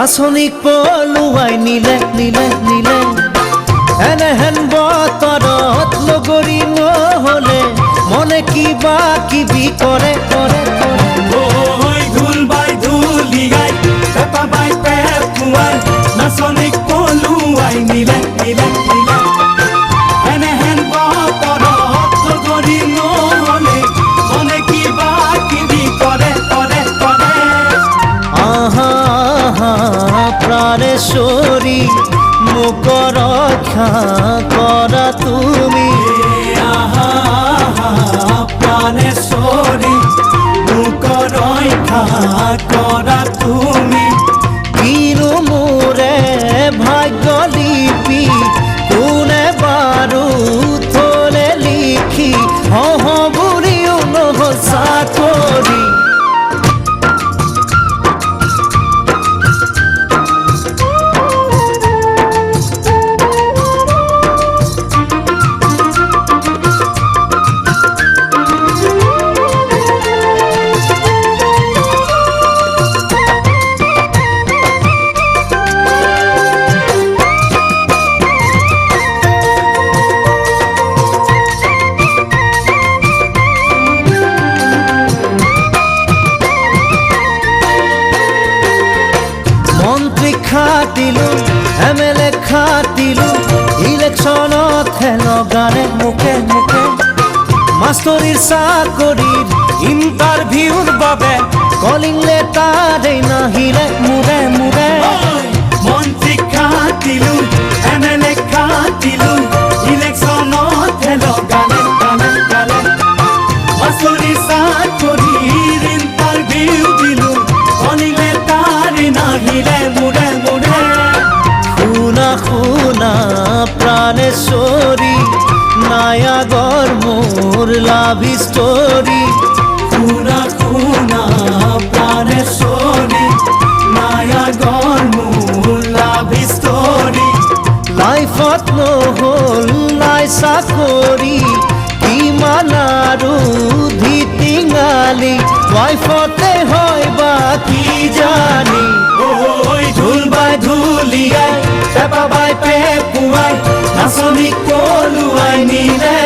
নাচনিক পলুৱাই নিলে নিলে নিলে এনেহেন বতৰত লগৰী নহ'লে মনে কিবা কিবি কৰে কৰে কৰে ঢোল বাই ঢুলিয়াই পেপা বাই পেপুৱাই নাচনিক পলুৱাই নিলে নিলে নিলে এনেহেন বতৰত লগৰী নহ'লে মনে কিবা কিবি কৰে কৰে কৰে আহা প্ৰাণেশ্বৰী মোক ৰক্ষা কৰা তুমি আহা প্ৰাণেশ্বৰী মোক ৰক্ষা কৰা তুমি কিনো মোৰে ভাগ্য লিপি কোনে বাৰু থলে লিখি হহ বুঢ়ীও নহ'ল চাকৰি খাটিলো এমএলএ খাটিলো ইলেকশনত লগালে মুখে মুখে মাষ্টৰীৰ চাকৰিৰ ইণ্টাৰভিউৰ বাবে কলিং লেটাৰেই নাহিলে মুৰে মুৰে মন্ত্ৰী খাটিলো এমএলএ খাটিলো ইলেকশনত লগালে গালে গালে মাষ্টৰীৰ চাকৰিৰ ইণ্টাৰভিউ দিলো কলিং লেটাৰেই নাহিলে মুৰে শুনা প্ৰাণেশ্বৰী নায়াগৰ মোৰ লাভ ষ্টৰী শুনা প্ৰাণেশ্বৰী নায়াগৰ মোৰ লাভ ষ্টৰী লাইফত নহ'ল নাই চাকৰি কিমান আৰু ধিটিঙালি ৱাইফতে হয় বা কি জানি ঢোল বাই ঢুলিয়াই পেপা বাই পেপুৱাই নাচনিক পলুৱাই নিলে